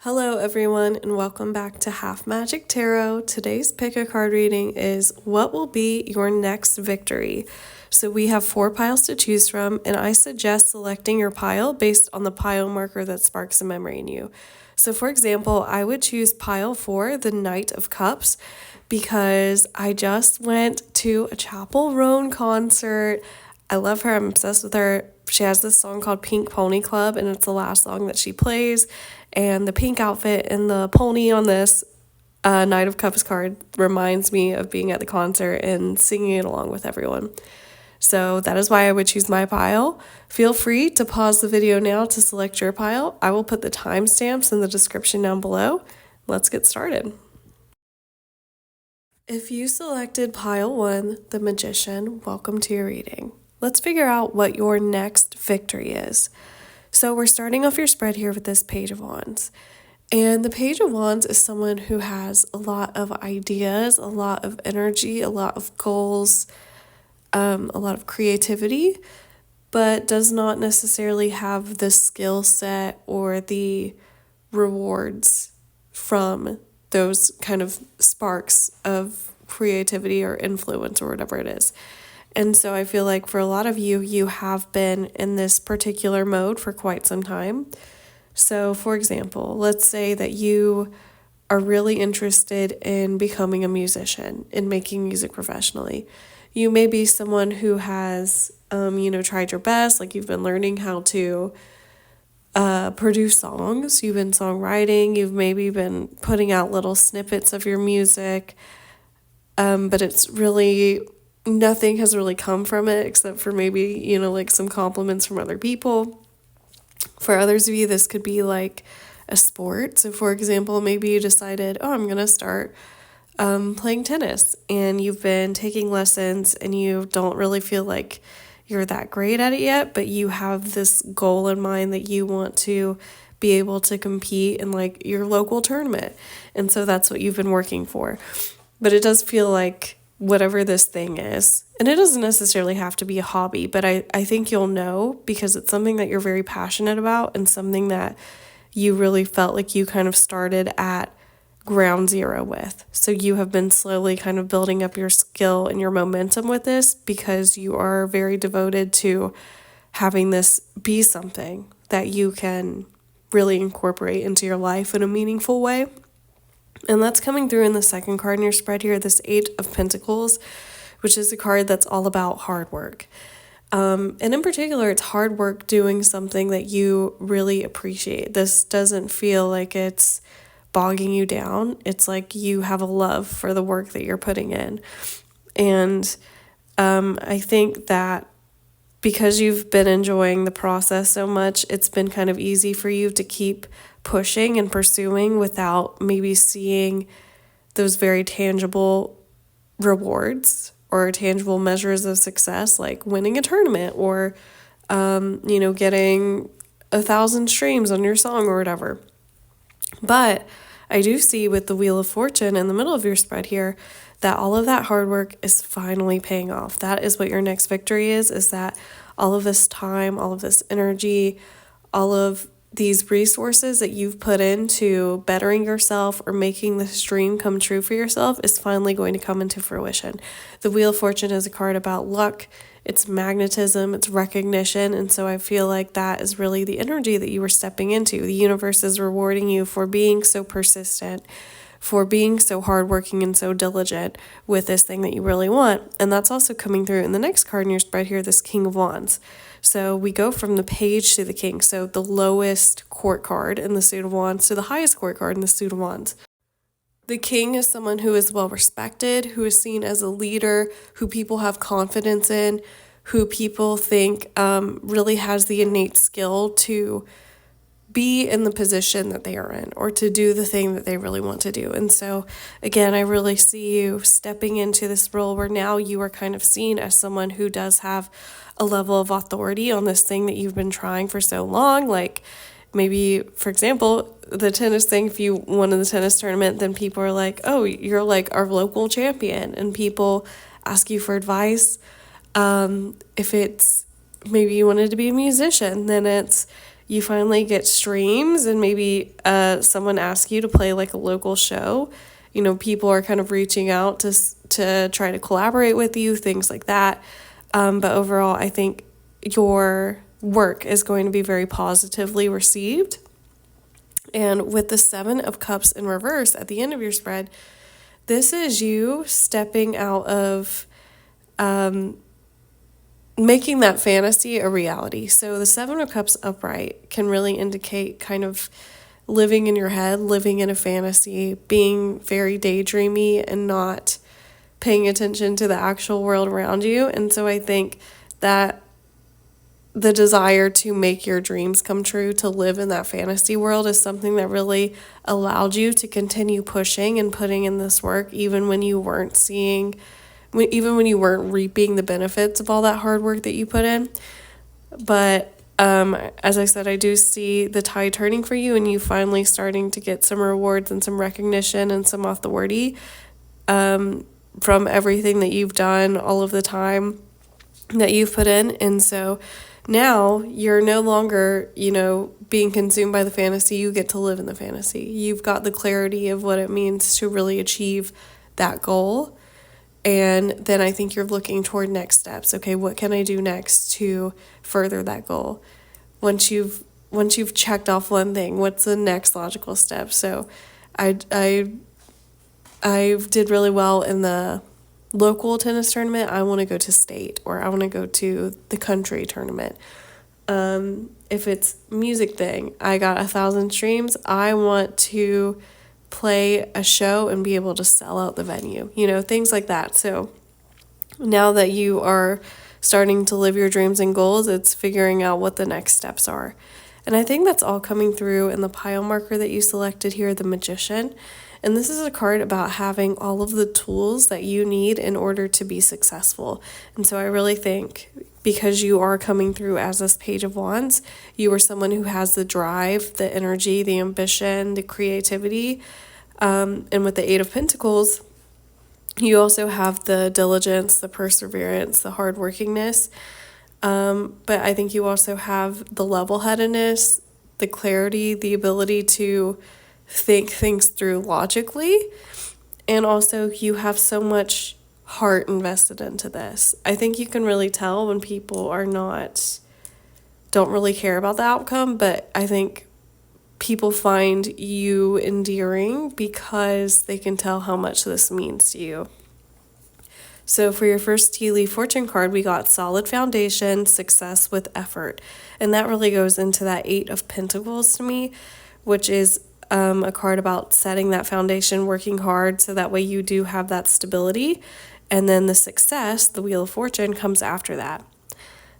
Hello everyone and welcome back to Half Magic Tarot. Today's pick a card reading is what will be your next victory. So we have 4 piles to choose from and I suggest selecting your pile based on the pile marker that sparks a memory in you. So for example, I would choose pile 4, the Knight of Cups, because I just went to a Chapel Roan concert. I love her. I'm obsessed with her. She has this song called Pink Pony Club, and it's the last song that she plays. And the pink outfit and the pony on this Knight of Cups card reminds me of being at the concert and singing it along with everyone. So that is why I would choose my pile. Feel free to pause the video now to select your pile. I will put the timestamps in the description down below. Let's get started. If you selected pile 1, the Magician, welcome to your reading. Let's figure out what your next victory is. So we're starting off your spread here with this Page of Wands. And the Page of Wands is someone who has a lot of ideas, a lot of energy, a lot of goals, a lot of creativity, but does not necessarily have the skill set or the rewards from those kind of sparks of creativity or influence or whatever it is. And so I feel like for a lot of you, you have been in this particular mode for quite some time. So for example, let's say that you are really interested in becoming a musician, in making music professionally. You may be someone who has, tried your best, like you've been learning how to produce songs, you've been songwriting, you've maybe been putting out little snippets of your music, but it's really, nothing has really come from it except for maybe, like some compliments from other people. For others of you, this could be like a sport. So for example, maybe you decided, I'm going to start playing tennis, and you've been taking lessons and you don't really feel like you're that great at it yet, but you have this goal in mind that you want to be able to compete in like your local tournament. And so that's what you've been working for. But it does feel like whatever this thing is, and it doesn't necessarily have to be a hobby, but I think you'll know because it's something that you're very passionate about and something that you really felt like you kind of started at ground zero with. So you have been slowly kind of building up your skill and your momentum with this because you are very devoted to having this be something that you can really incorporate into your life in a meaningful way. And that's coming through in the second card in your spread here, this 8 of Pentacles, which is a card that's all about hard work. And in particular, it's hard work doing something that you really appreciate. This doesn't feel like it's bogging you down. It's like you have a love for the work that you're putting in. And I think that because you've been enjoying the process so much, it's been kind of easy for you to keep pushing and pursuing without maybe seeing those very tangible rewards or tangible measures of success, like winning a tournament or, getting 1,000 streams on your song or whatever. But I do see with the Wheel of Fortune in the middle of your spread here that all of that hard work is finally paying off. That is what your next victory is that all of this time, all of this energy, all of these resources that you've put into bettering yourself or making this dream come true for yourself is finally going to come into fruition. The Wheel of Fortune is a card about luck, it's magnetism, it's recognition, and so I feel like that is really the energy that you were stepping into. The universe is rewarding you for being so persistent, for being so hardworking and so diligent with this thing that you really want. And that's also coming through in the next card in your spread here, this King of Wands. So we go from the Page to the King. So the lowest court card in the Suit of Wands to the highest court card in the Suit of Wands. The King is someone who is well respected, who is seen as a leader, who people have confidence in, who people think really has the innate skill to be in the position that they are in or to do the thing that they really want to do. And so again, I really see you stepping into this role where now you are kind of seen as someone who does have a level of authority on this thing that you've been trying for so long. Like maybe, for example, the tennis thing, if you won in the tennis tournament, then people are like, oh, you're like our local champion. And people ask you for advice. If it's maybe you wanted to be a musician, then it's, you finally get streams, and maybe someone asks you to play like a local show. People are kind of reaching out to try to collaborate with you, things like that. But overall, I think your work is going to be very positively received. And with the 7 of Cups in reverse at the end of your spread, this is you stepping out of making that fantasy a reality. So the 7 of Cups upright can really indicate kind of living in your head, living in a fantasy, being very daydreamy and not paying attention to the actual world around you. And so I think that the desire to make your dreams come true, to live in that fantasy world, is something that really allowed you to continue pushing and putting in this work, even when you weren't reaping the benefits of all that hard work that you put in. But as I said, I do see the tide turning for you, and you finally starting to get some rewards and some recognition and some authority from everything that you've done, all of the time that you've put in. And so now you're no longer, being consumed by the fantasy. You get to live in the fantasy. You've got the clarity of what it means to really achieve that goal. And then I think you're looking toward next steps. Okay, what can I do next to further that goal? Once you've checked off one thing, what's the next logical step? So I did really well in the local tennis tournament. I want to go to state, or I want to go to the country tournament. If it's music thing, I got 1,000 streams. I want to play a show and be able to sell out the venue, things like that. So now that you are starting to live your dreams and goals, it's figuring out what the next steps are. And I think that's all coming through in the pile marker that you selected here, the Magician. And this is a card about having all of the tools that you need in order to be successful. And so I really think, because you are coming through as this Page of Wands, you are someone who has the drive, the energy, the ambition, the creativity. And with the 8 of Pentacles, you also have the diligence, the perseverance, the hardworkingness. But I think you also have the level-headedness, the clarity, the ability to think things through logically. And also you have so much heart invested into this. I think you can really tell when people don't really care about the outcome, but I think people find you endearing because they can tell how much this means to you. So for your first tea leaf fortune card, we got solid foundation, success with effort. And that really goes into that 8 of Pentacles to me, which is a card about setting that foundation, working hard, so that way you do have that stability. And then the success, the Wheel of Fortune, comes after that.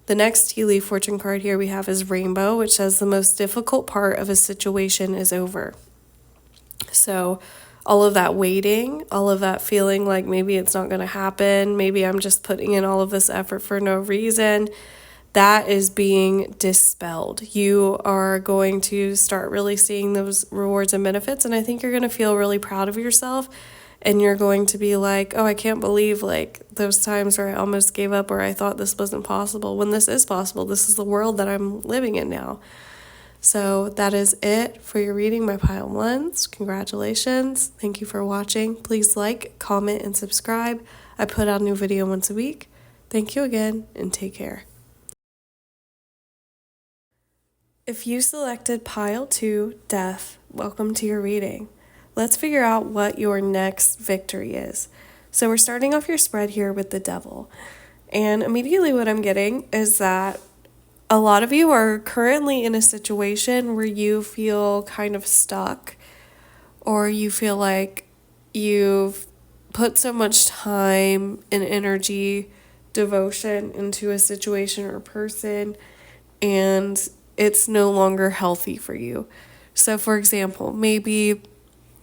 The next tea leaf fortune card here we have is Rainbow, which says the most difficult part of a situation is over. So all of that waiting, all of that feeling like maybe it's not going to happen, maybe I'm just putting in all of this effort for no reason, that is being dispelled. You are going to start really seeing those rewards and benefits, and I think you're going to feel really proud of yourself, and you're going to be like, oh, I can't believe those times where I almost gave up or I thought this wasn't possible, when this is possible. This is the world that I'm living in now. So that is it for your reading, my pile ones. Congratulations. Thank you for watching. Please like, comment, and subscribe. I put out a new video once a week. Thank you again, and take care. If you selected pile 2, Death, welcome to your reading. Let's figure out what your next victory is. So we're starting off your spread here with the Devil. And immediately what I'm getting is that a lot of you are currently in a situation where you feel kind of stuck, or you feel like you've put so much time and energy, devotion into a situation or person, and it's no longer healthy for you. So for example, maybe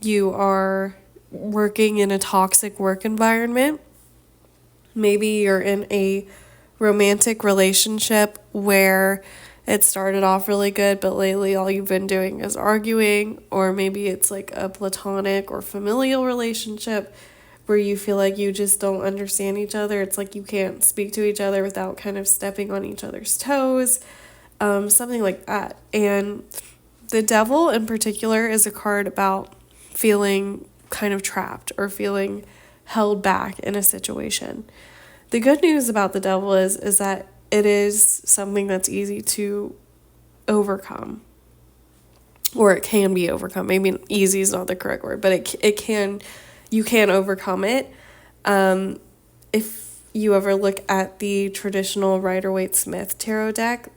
you are working in a toxic work environment. Maybe you're in a romantic relationship where it started off really good, but lately all you've been doing is arguing. Or maybe it's like a platonic or familial relationship where you feel like you just don't understand each other. It's like you can't speak to each other without kind of stepping on each other's toes. something like that. And the devil in particular is a card about feeling kind of trapped or feeling held back in a situation. The good news about the devil is that it is something that's easy to overcome, or it can be overcome. Maybe easy is not the correct word, but you can overcome it. If you ever look at the traditional Rider-Waite-Smith tarot deck,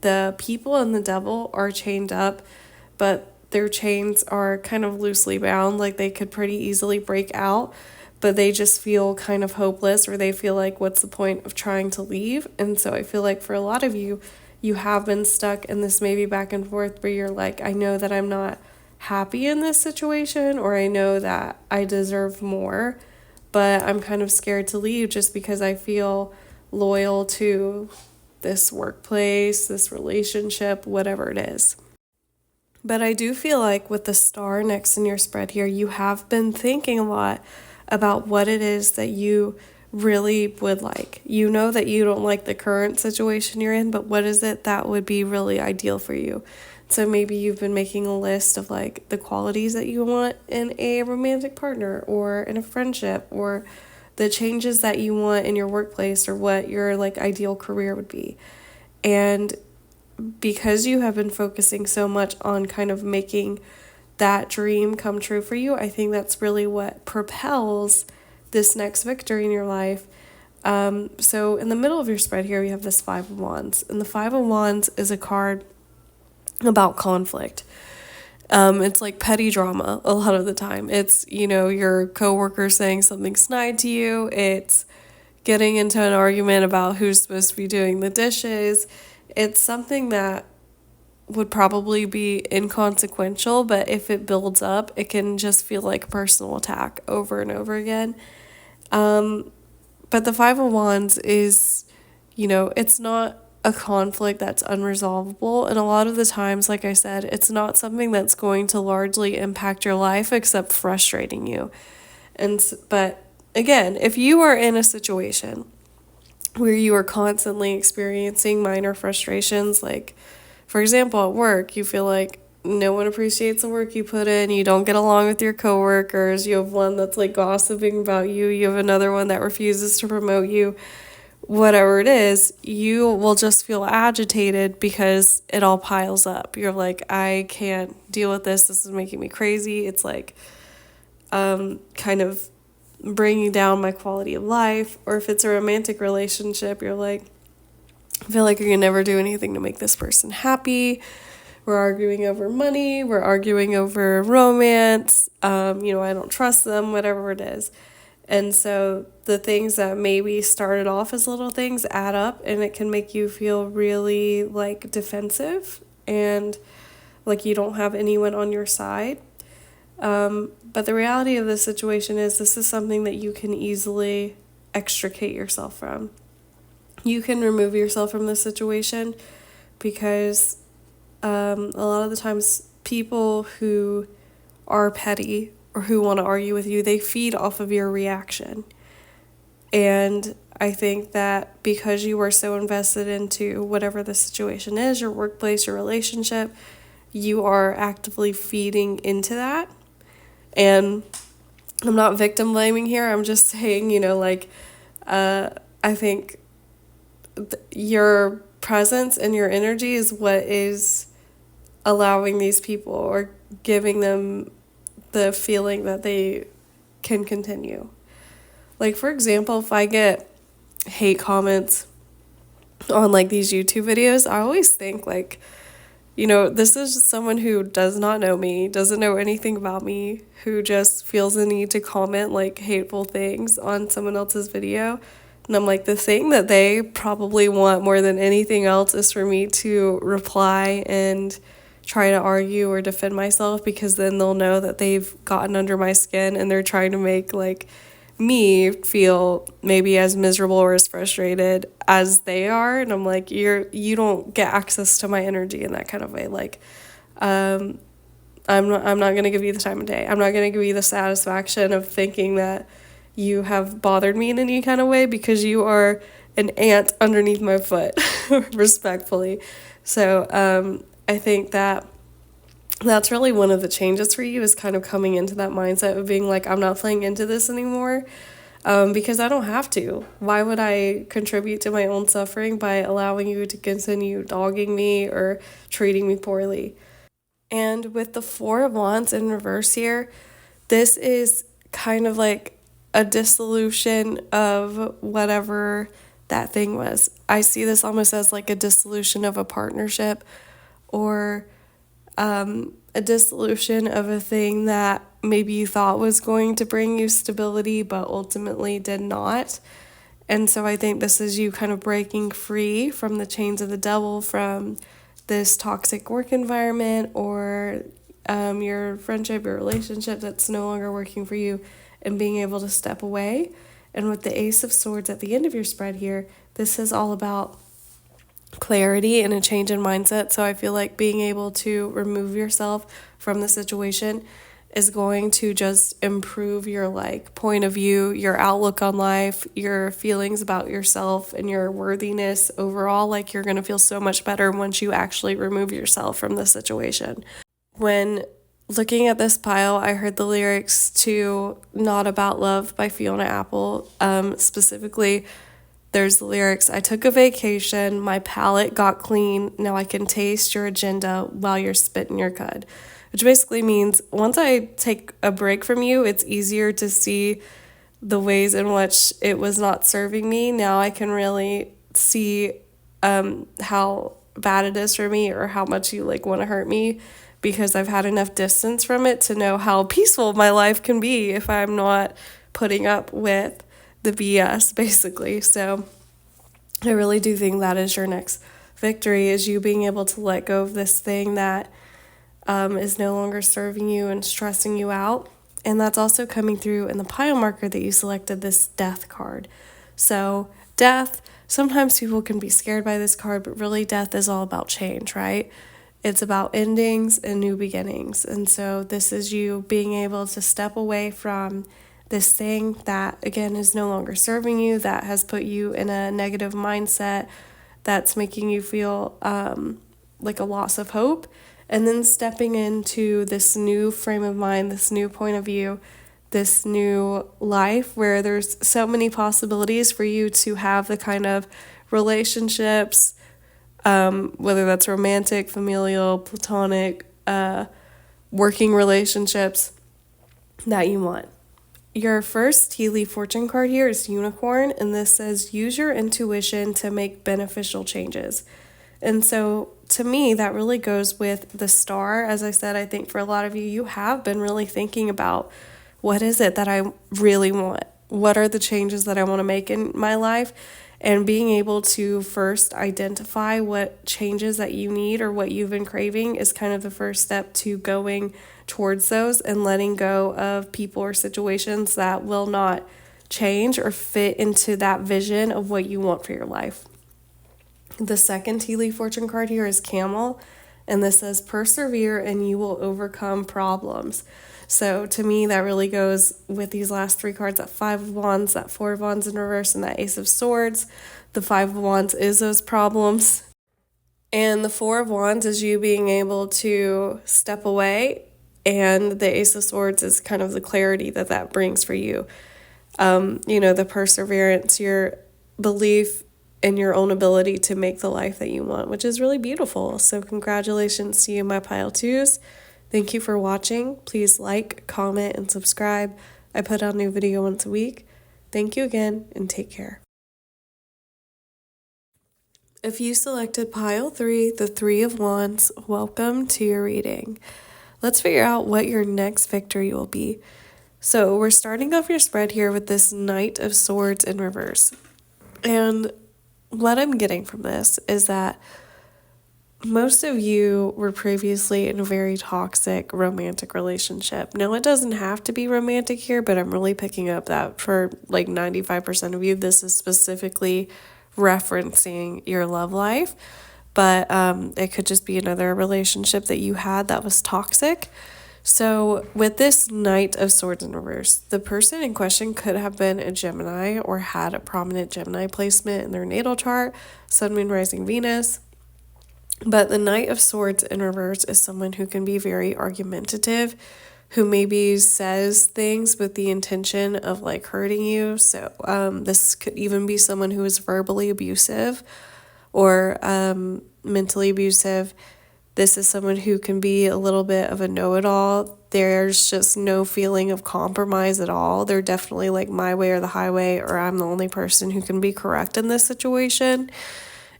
the people and the devil are chained up, but their chains are kind of loosely bound, like they could pretty easily break out, but they just feel kind of hopeless, or they feel like, what's the point of trying to leave? And so I feel like for a lot of you, you have been stuck in this maybe back and forth where you're like, I know that I'm not happy in this situation, or I know that I deserve more, but I'm kind of scared to leave just because I feel loyal to this workplace, this relationship, whatever it is. But I do feel like with the star next in your spread here, you have been thinking a lot about what it is that you really would like. You know that you don't like the current situation you're in, but what is it that would be really ideal for you? So maybe you've been making a list of like the qualities that you want in a romantic partner or in a friendship, or the changes that you want in your workplace, or what your like ideal career would be. And because you have been focusing so much on kind of making that dream come true for you, I think that's really what propels this next victory in your life. So in the middle of your spread here, we have this Five of Wands. And the Five of Wands is a card about conflict. It's like petty drama a lot of the time. It's, your coworker saying something snide to you. It's getting into an argument about who's supposed to be doing the dishes. It's something that would probably be inconsequential, but if it builds up, it can just feel like a personal attack over and over again. But the Five of Wands is, it's not a conflict that's unresolvable. And a lot of the times, like I said, it's not something that's going to largely impact your life except frustrating you. But again, if you are in a situation where you are constantly experiencing minor frustrations, like, for example, at work, you feel like no one appreciates the work you put in, you don't get along with your coworkers, you have one that's like gossiping about you, you have another one that refuses to promote you, whatever it is, you will just feel agitated because it all piles up. You're like, I can't deal with this is making me crazy. It's like kind of bringing down my quality of life. Or if it's a romantic relationship, you're like, I feel like I can never do anything to make this person happy. We're arguing over money. We're arguing over romance. I don't trust them, whatever it is. And so the things that maybe started off as little things add up, and it can make you feel really like defensive and like you don't have anyone on your side. But the reality of this situation is this is something that you can easily extricate yourself from. You can remove yourself from this situation because a lot of the times people who are petty or who want to argue with you, they feed off of your reaction. And I think that because you are so invested into whatever the situation is, your workplace, your relationship, you are actively feeding into that. And I'm not victim blaming here. I'm just saying, I think your presence and your energy is what is allowing these people or giving them the feeling that they can continue. Like, for example, if I get hate comments on like these YouTube videos, I always think like, this is someone who does not know me, doesn't know anything about me, who just feels the need to comment like hateful things on someone else's video. And I'm like, the thing that they probably want more than anything else is for me to reply and try to argue or defend myself, because then they'll know that they've gotten under my skin and they're trying to make like me feel maybe as miserable or as frustrated as they are. And I'm like, you don't get access to my energy in that kind of way. Like, I'm not going to give you the time of day. I'm not going to give you the satisfaction of thinking that you have bothered me in any kind of way because you are an ant underneath my foot, respectfully. So I think that that's really one of the changes for you, is kind of coming into that mindset of being like, I'm not playing into this anymore, because I don't have to. Why would I contribute to my own suffering by allowing you to continue dogging me or treating me poorly? And with the Four of Wands in reverse here, this is kind of like a dissolution of whatever that thing was. I see this almost as like a dissolution of a partnership, or a dissolution of a thing that maybe you thought was going to bring you stability but ultimately did not. And so I think this is you kind of breaking free from the chains of the devil, from this toxic work environment, or your friendship, your relationship that's no longer working for you, and being able to step away. And with the Ace of Swords at the end of your spread here, this is all about clarity and a change in mindset. So I feel like being able to remove yourself from the situation is going to just improve your point of view, your outlook on life, your feelings about yourself, and your worthiness overall. Like, you're going to feel so much better once you actually remove yourself from the situation. When looking at this pile, I heard the lyrics to Not About Love by Fiona Apple. Specifically, there's the lyrics, I took a vacation, my palate got clean, now I can taste your agenda while you're spitting your cud. Which basically means once I take a break from you, it's easier to see the ways in which it was not serving me. Now I can really see how bad it is for me, or how much you want to hurt me, because I've had enough distance from it to know how peaceful my life can be if I'm not putting up with the BS, basically. So I really do think that is your next victory, is you being able to let go of this thing that is no longer serving you and stressing you out. And that's also coming through in the pile marker that you selected, this Death card. So death, sometimes people can be scared by this card, but really death is all about change, right? It's about endings and new beginnings. And so this is you being able to step away from this thing that, again, is no longer serving you, that has put you in a negative mindset, that's making you feel like a loss of hope. And then stepping into this new frame of mind, this new point of view, this new life where there's so many possibilities for you to have the kind of relationships, whether that's romantic, familial, platonic, working relationships, that you want. Your first tea leaf fortune card here is Unicorn, and this says, use your intuition to make beneficial changes. And so to me, that really goes with the Star. As I said, I think for a lot of you, you have been really thinking about, what is it that I really want? What are the changes that I want to make in my life? And being able to first identify what changes that you need or what you've been craving is kind of the first step to going towards those, and letting go of people or situations that will not change or fit into that vision of what you want for your life. The second tea leaf fortune card here is Camel, and this says, persevere and you will overcome problems. So to me, that really goes with these last three cards, that Five of Wands, that Four of Wands in reverse, and that Ace of Swords. The Five of Wands is those problems, and the Four of Wands is you being able to step away, and the Ace of Swords is kind of the clarity that brings for you. The perseverance, your belief in your own ability to make the life that you want, which is really beautiful. So congratulations to you, my pile twos. Thank you for watching. Please like, comment, and subscribe. I put out a new video once a week. Thank you again, and take care. If you selected pile 3, the Three of Wands, welcome to your reading. Let's figure out what your next victory will be. So we're starting off your spread here with this Knight of Swords in reverse. And what I'm getting from this is that most of you were previously in a very toxic romantic relationship. Now, it doesn't have to be romantic here, but I'm really picking up that for 95% of you, this is specifically referencing your love life. But it could just be another relationship that you had that was toxic. So with this Knight of Swords in reverse, the person in question could have been a Gemini or had a prominent Gemini placement in their natal chart, Sun, Moon, Rising, Venus. But the Knight of Swords in reverse is someone who can be very argumentative, who maybe says things with the intention of like hurting you. So this could even be someone who is verbally abusive or mentally abusive. This is someone who can be a little bit of a know-it-all. There's just no feeling of compromise at all. They're definitely like my way or the highway, or I'm the only person who can be correct in this situation.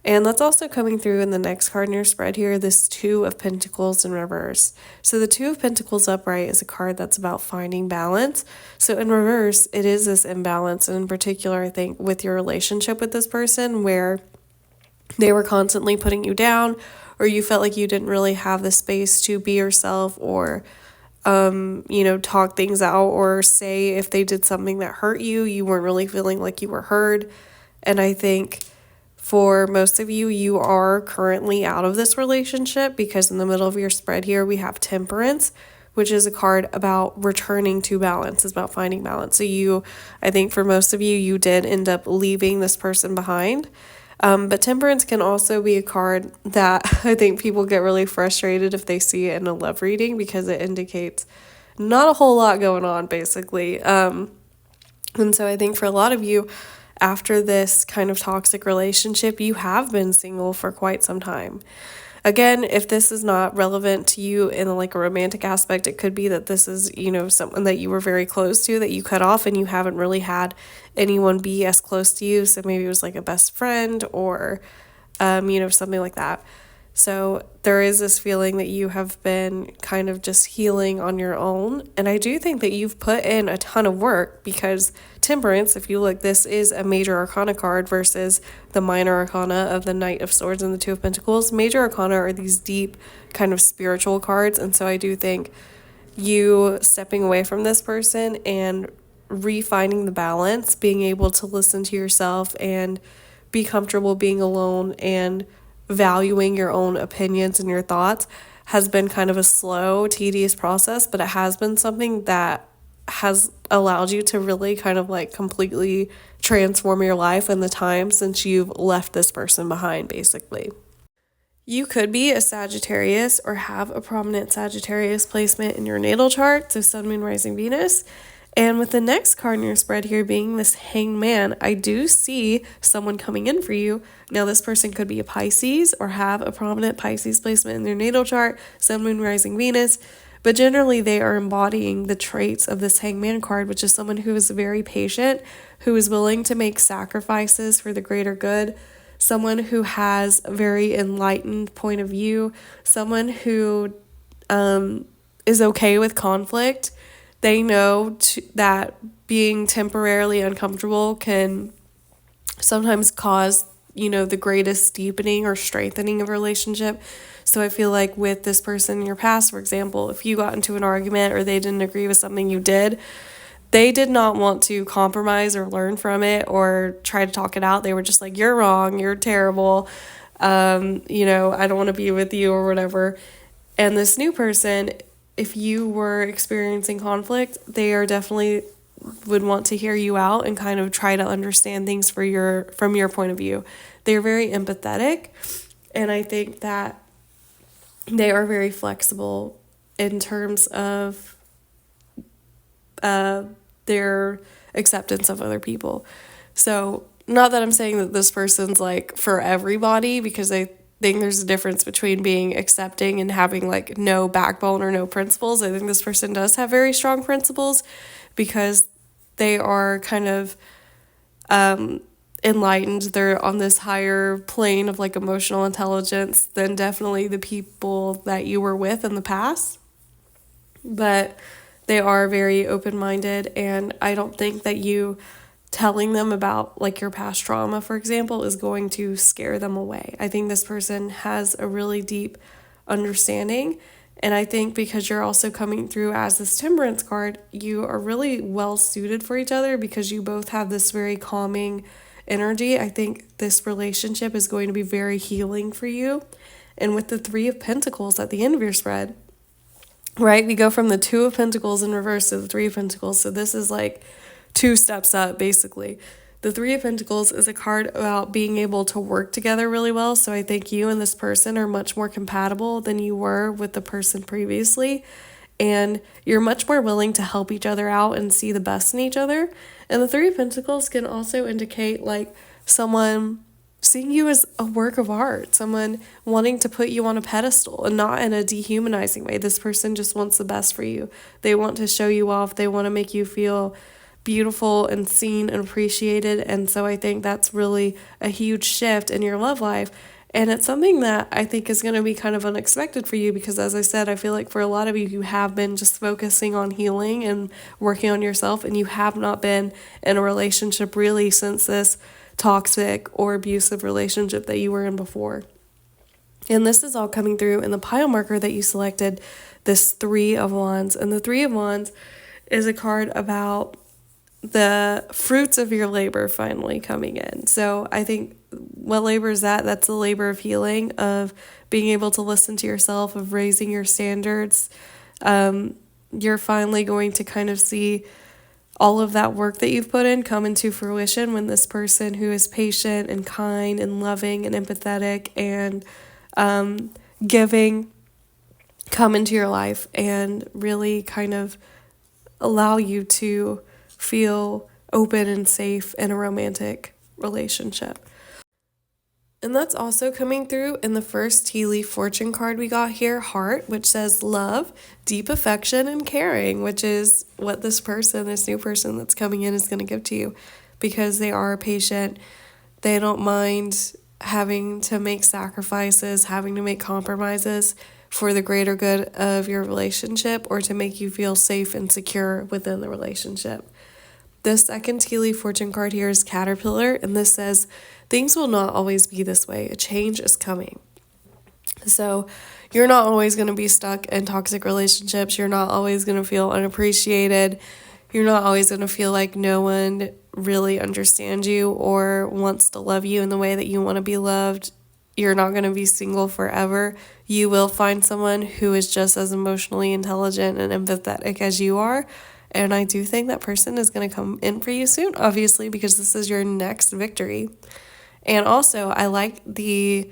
And that's also coming through in the next card in your spread here, this Two of Pentacles in reverse. So the Two of Pentacles upright is a card that's about finding balance. So in reverse, it is this imbalance. And in particular, I think with your relationship with this person where they were constantly putting you down, or you felt like you didn't really have the space to be yourself or, talk things out or say if they did something that hurt you, you weren't really feeling like you were heard. And I think for most of you, you are currently out of this relationship because in the middle of your spread here, we have Temperance, which is a card about returning to balance. It's about finding balance. So I think for most of you, you did end up leaving this person behind. But Temperance can also be a card that I think people get really frustrated if they see it in a love reading because it indicates not a whole lot going on, basically. And so I think for a lot of you, after this kind of toxic relationship, you have been single for quite some time. Again, if this is not relevant to you in like a romantic aspect, it could be that this is, someone that you were very close to that you cut off and you haven't really had anyone be as close to you. So maybe it was like a best friend or, something like that. So there is this feeling that you have been kind of just healing on your own. And I do think that you've put in a ton of work because Temperance, if you look, this is a major arcana card versus the minor arcana of the Knight of Swords and the Two of Pentacles. Major arcana are these deep kind of spiritual cards. And so I do think you stepping away from this person and refinding the balance, being able to listen to yourself and be comfortable being alone and valuing your own opinions and your thoughts has been kind of a slow, tedious process, but it has been something that has allowed you to really kind of like completely transform your life in the time since you've left this person behind, basically. You could be a Sagittarius or have a prominent Sagittarius placement in your natal chart, so Sun, Moon, Rising, Venus. And with the next card in your spread here being this Hanged Man, I do see someone coming in for you. Now, this person could be a Pisces or have a prominent Pisces placement in their natal chart, Sun, Moon, Rising, Venus. But generally, they are embodying the traits of this Hanged Man card, which is someone who is very patient, who is willing to make sacrifices for the greater good, someone who has a very enlightened point of view, someone who is okay with conflict. They know that being temporarily uncomfortable can sometimes cause, the greatest deepening or strengthening of a relationship. So I feel like with this person in your past, for example, if you got into an argument or they didn't agree with something you did, they did not want to compromise or learn from it or try to talk it out. They were just like, you're wrong, you're terrible, I don't want to be with you or whatever. And this new person, if you were experiencing conflict, they are definitely would want to hear you out and kind of try to understand things from your point of view. They're very empathetic, and I think that they are very flexible in terms of their acceptance of other people. So not that I'm saying that this person's like for everybody, because I think there's a difference between being accepting and having like no backbone or no principles. I think this person does have very strong principles because they are kind of enlightened. They're on this higher plane of like emotional intelligence than definitely the people that you were with in the past. But they are very open-minded, and I don't think that you telling them about like your past trauma, for example, is going to scare them away. I think this person has a really deep understanding, and I think because you're also coming through as this Temperance card, you are really well suited for each other because you both have this very calming energy. I think this relationship is going to be very healing for you. And with the Three of Pentacles at the end of your spread, right, we go from the Two of Pentacles in reverse to the Three of Pentacles. So this is like 2 steps up, basically. The Three of Pentacles is a card about being able to work together really well. So I think you and this person are much more compatible than you were with the person previously. And you're much more willing to help each other out and see the best in each other. And the Three of Pentacles can also indicate like someone seeing you as a work of art, someone wanting to put you on a pedestal and not in a dehumanizing way. This person just wants the best for you. They want to show you off. They want to make you feel beautiful and seen and appreciated. And so I think that's really a huge shift in your love life. And it's something that I think is going to be kind of unexpected for you because, as I said, I feel like for a lot of you, you have been just focusing on healing and working on yourself, and you have not been in a relationship really since this toxic or abusive relationship that you were in before. And this is all coming through in the pile marker that you selected, this Three of Wands. And the Three of Wands is a card about the fruits of your labor finally coming in. So I think what labor is that? That's the labor of healing, of being able to listen to yourself, of raising your standards. You're finally going to kind of see all of that work that you've put in come into fruition when this person who is patient and kind and loving and empathetic and giving come into your life and really kind of allow you to feel open and safe in a romantic relationship. And that's also coming through in the first tea leaf fortune card we got here, Heart, which says love, deep affection, and caring, which is what this new person that's coming in is going to give to you because they are patient. They don't mind having to make sacrifices, having to make compromises for the greater good of your relationship or to make you feel safe and secure within the relationship. The second tea leaf fortune card here is Caterpillar, and this says, things will not always be this way. A change is coming. So you're not always going to be stuck in toxic relationships. You're not always going to feel unappreciated. You're not always going to feel like no one really understands you or wants to love you in the way that you want to be loved. You're not going to be single forever. You will find someone who is just as emotionally intelligent and empathetic as you are. And I do think that person is going to come in for you soon, obviously, because this is your next victory. And also, I like the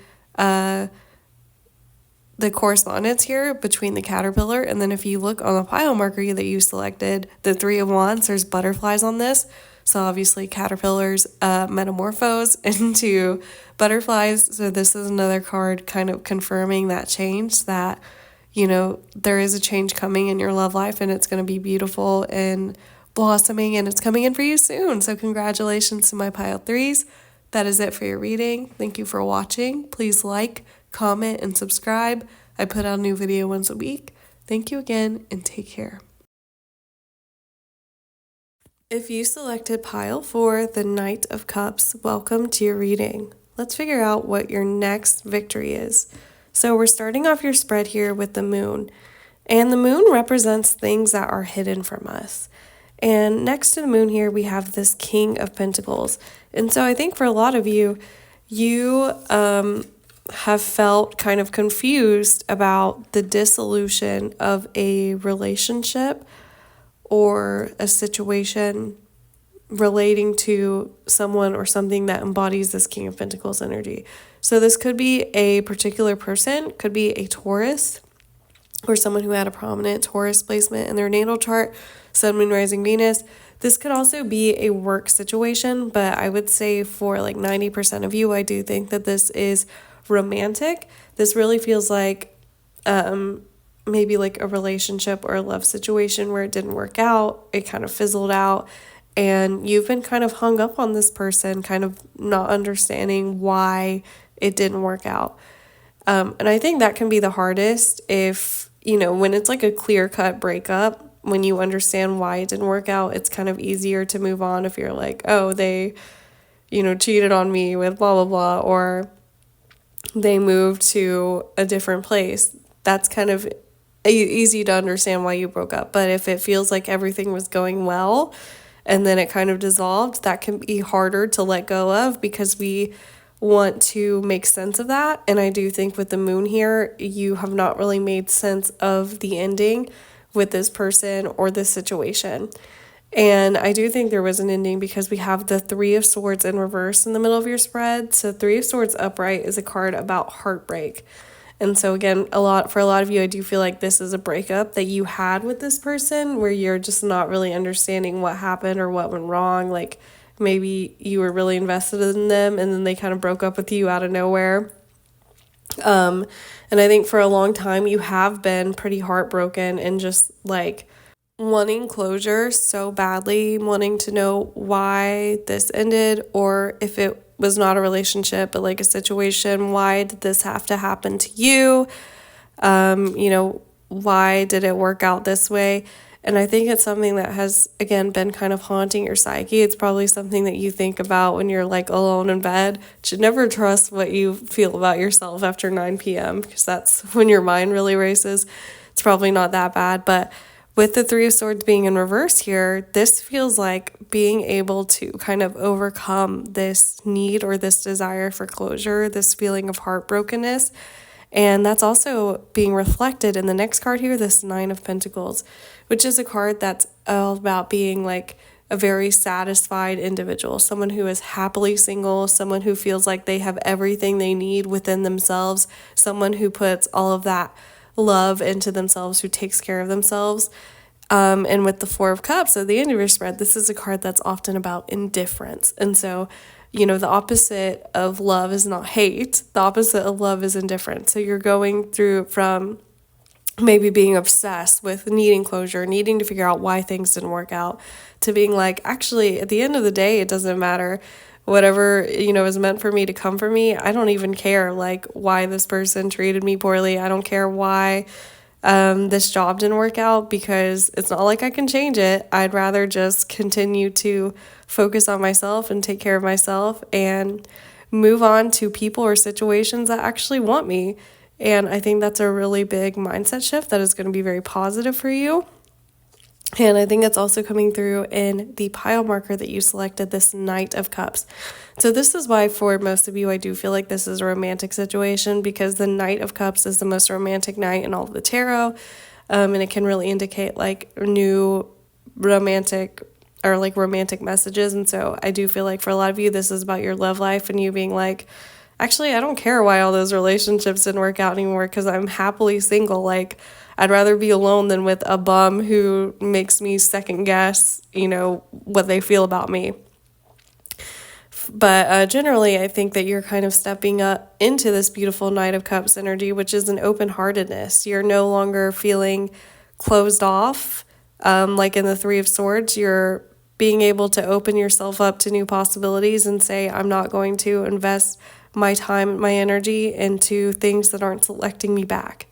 correspondence here between the caterpillar, and then if you look on the pile marker that you selected, the Three of Wands, there's butterflies on this. So obviously caterpillars metamorphose into butterflies. So this is another card kind of confirming that change, that, you know, there is a change coming in your love life and it's going to be beautiful and blossoming and it's coming in for you soon. So congratulations to my pile threes. That is it for your reading. Thank you for watching. Please like, comment, and subscribe. I put out a new video once a week. Thank you again and take care. If you selected pile 4, the Knight of Cups, welcome to your reading. Let's figure out what your next victory is. So we're starting off your spread here with the moon. And the moon represents things that are hidden from us. And next to the moon here, we have this King of Pentacles. And so I think for a lot of you, you have felt kind of confused about the dissolution of a relationship or a situation relating to someone or something that embodies this King of Pentacles energy. So this could be a particular person, could be a Taurus, or someone who had a prominent Taurus placement in their natal chart, Sun, Moon, Rising, Venus. This could also be a work situation, but I would say for like 90% of you, I do think that this is romantic. This really feels like maybe like a relationship or a love situation where it didn't work out, it kind of fizzled out, and you've been kind of hung up on this person, kind of not understanding why it didn't work out. And I think that can be the hardest if, you know, when it's like a clear-cut breakup, when you understand why it didn't work out, it's kind of easier to move on if you're like, oh, they, you know, cheated on me with blah, blah, blah, or they moved to a different place. That's kind of easy to understand why you broke up. But if it feels like everything was going well and then it kind of dissolved, that can be harder to let go of because we want to make sense of that. And I do think with the moon here, you have not really made sense of the ending with this person or this situation. And I do think there was an ending because we have the Three of Swords in reverse in the middle of your spread. So Three of Swords upright is a card about heartbreak. And so again, for a lot of you, I do feel like this is a breakup that you had with this person where you're just not really understanding what happened or what went wrong. Like maybe you were really invested in them and then they kind of broke up with you out of nowhere. And I think for a long time you have been pretty heartbroken and just like wanting closure so badly, wanting to know why this ended, or if it was not a relationship but like a situation, why did this have to happen to you? Why did it work out this way? And I think it's something that has, again, been kind of haunting your psyche. It's probably something that you think about when you're like alone in bed. You should never trust what you feel about yourself after 9 p.m. because that's when your mind really races. It's probably not that bad. But with the Three of Swords being in reverse here, this feels like being able to kind of overcome this need or this desire for closure, this feeling of heartbrokenness. And that's also being reflected in the next card here, this Nine of Pentacles, which is a card that's all about being like a very satisfied individual, someone who is happily single, someone who feels like they have everything they need within themselves, someone who puts all of that love into themselves, who takes care of themselves. And with the Four of Cups at the end of your spread, this is a card that's often about indifference. And so, the opposite of love is not hate. The opposite of love is indifference. So you're going through from maybe being obsessed with needing closure, needing to figure out why things didn't work out, to being like, actually, at the end of the day, it doesn't matter. Whatever, is meant for me to come for me, I don't even care, like, why this person treated me poorly. I don't care why this job didn't work out because it's not like I can change it. I'd rather just continue to focus on myself and take care of myself and move on to people or situations that actually want me. And I think that's a really big mindset shift that is going to be very positive for you. And I think it's also coming through in the pile marker that you selected, this Knight of Cups. So this is why for most of you, I do feel like this is a romantic situation because the Knight of Cups is the most romantic knight in all of the tarot. And it can really indicate like new romantic messages. And so I do feel like for a lot of you, this is about your love life and you being like, actually, I don't care why all those relationships didn't work out anymore because I'm happily single. Like, I'd rather be alone than with a bum who makes me second guess, what they feel about me. But generally, I think that you're kind of stepping up into this beautiful Knight of Cups energy, which is an open-heartedness. You're no longer feeling closed off. Like in the Three of Swords, you're being able to open yourself up to new possibilities and say, I'm not going to invest my time, my energy into things that aren't selecting me back.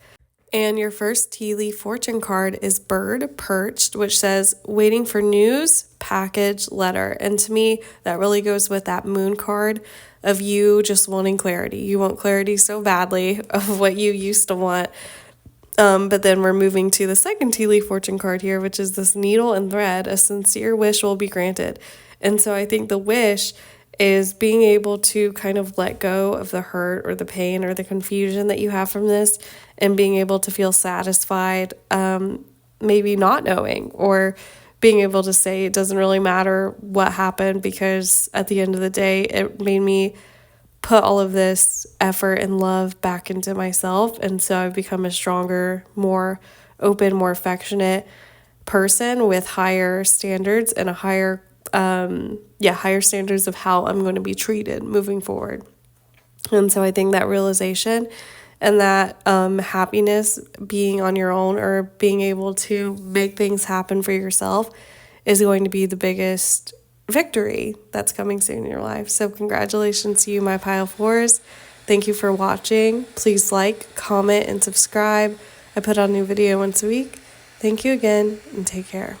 And your first tea leaf fortune card is Bird Perched, which says waiting for news, package, letter. And to me, that really goes with that moon card of you just wanting clarity. You want clarity so badly of what you used to want. But then we're moving to the second tea leaf fortune card here, which is this needle and thread. A sincere wish will be granted. And so I think the wish is being able to kind of let go of the hurt or the pain or the confusion that you have from this and being able to feel satisfied, maybe not knowing or being able to say it doesn't really matter what happened because at the end of the day, it made me put all of this effort and love back into myself. And so I've become a stronger, more open, more affectionate person with higher standards and higher standards of how I'm going to be treated moving forward. And so I think that realization and that happiness being on your own or being able to make things happen for yourself is going to be the biggest victory that's coming soon in your life. So congratulations to you, my pile fours. Thank you for watching. Please like, comment, and subscribe. I put out a new video once a week. Thank you again and take care.